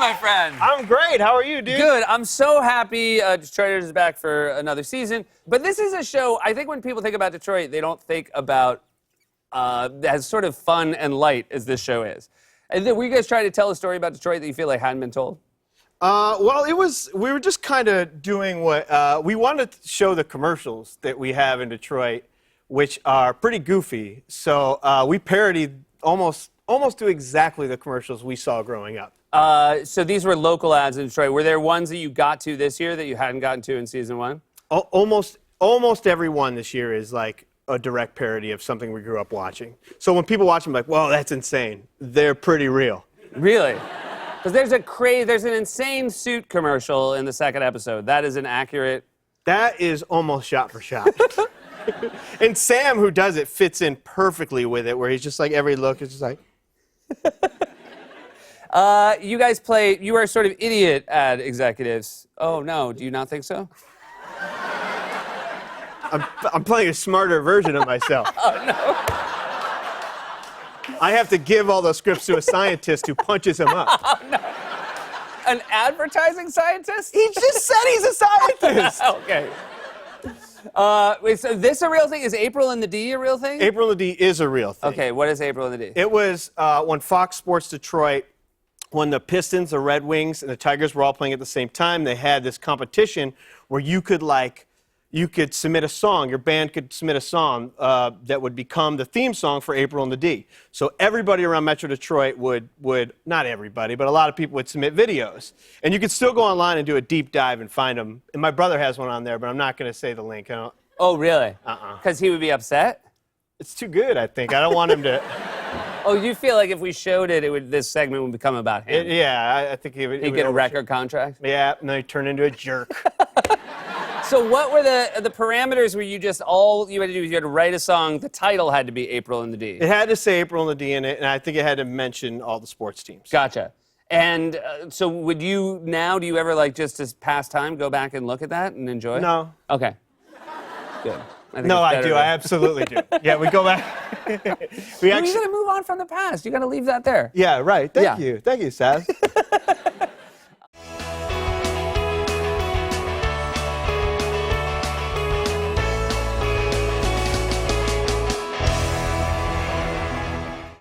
my friend? I'm great. How are you, dude? Good. I'm so happy Detroiters is back for another season. But this is a show, I think when people think about Detroit, they don't think about as sort of fun and light as this show is. And then were you guys trying to tell a story about Detroit that you feel like hadn't been told? Well, we were just kind of doing what, we wanted to show the commercials that we have in Detroit, which are pretty goofy. So we parodied almost to exactly the commercials we saw growing up. So these were local ads in Detroit. Were there ones that you got to this year that you hadn't gotten to in season one? Almost every one this year is like a direct parody of something we grew up watching. So when people watch them, like, whoa, that's insane. They're pretty real. Really? Because there's an insane suit commercial in the second episode. That is an accurate... That is almost shot for shot. And Sam, who does it, fits in perfectly with it, where he's just like, every look is just like... You guys you are sort of idiot ad executives. Oh, no, do you not think so? I'm playing a smarter version of myself. Oh, no. I have to give all those scripts to a scientist who punches him up. Oh, no. An advertising scientist? He just said he's a scientist. Okay. Wait, so this a real thing? Is April and the D a real thing? April and the D is a real thing. Okay, what is April and the D? It was when Fox Sports Detroit, when the Pistons, the Red Wings, and the Tigers were all playing at the same time, they had this competition where you could submit a song, your band could submit a song that would become the theme song for April and the D. So everybody around Metro Detroit would, not everybody, but a lot of people would submit videos. And you could still go online and do a deep dive and find them. And my brother has one on there, but I'm not going to say the link. Oh, really? Uh-uh. Because he would be upset? It's too good, I think. I don't want him to... Oh, you feel like if we showed it, this segment would become about him? I think he would... He'd get a record contract? Yeah, and then he'd turn into a jerk. So what were the parameters where you had to do is you had to write a song, the title had to be April and the D? It had to say April and the D in it, and I think it had to mention all the sports teams. Gotcha. And so do you ever just as pass time go back and look at that and enjoy it? No. Okay. Good. No, I do. I absolutely do. Yeah, we go back. You got to move on from the past. You got to leave that there. Yeah, right. Thank you. Thank you, Saz.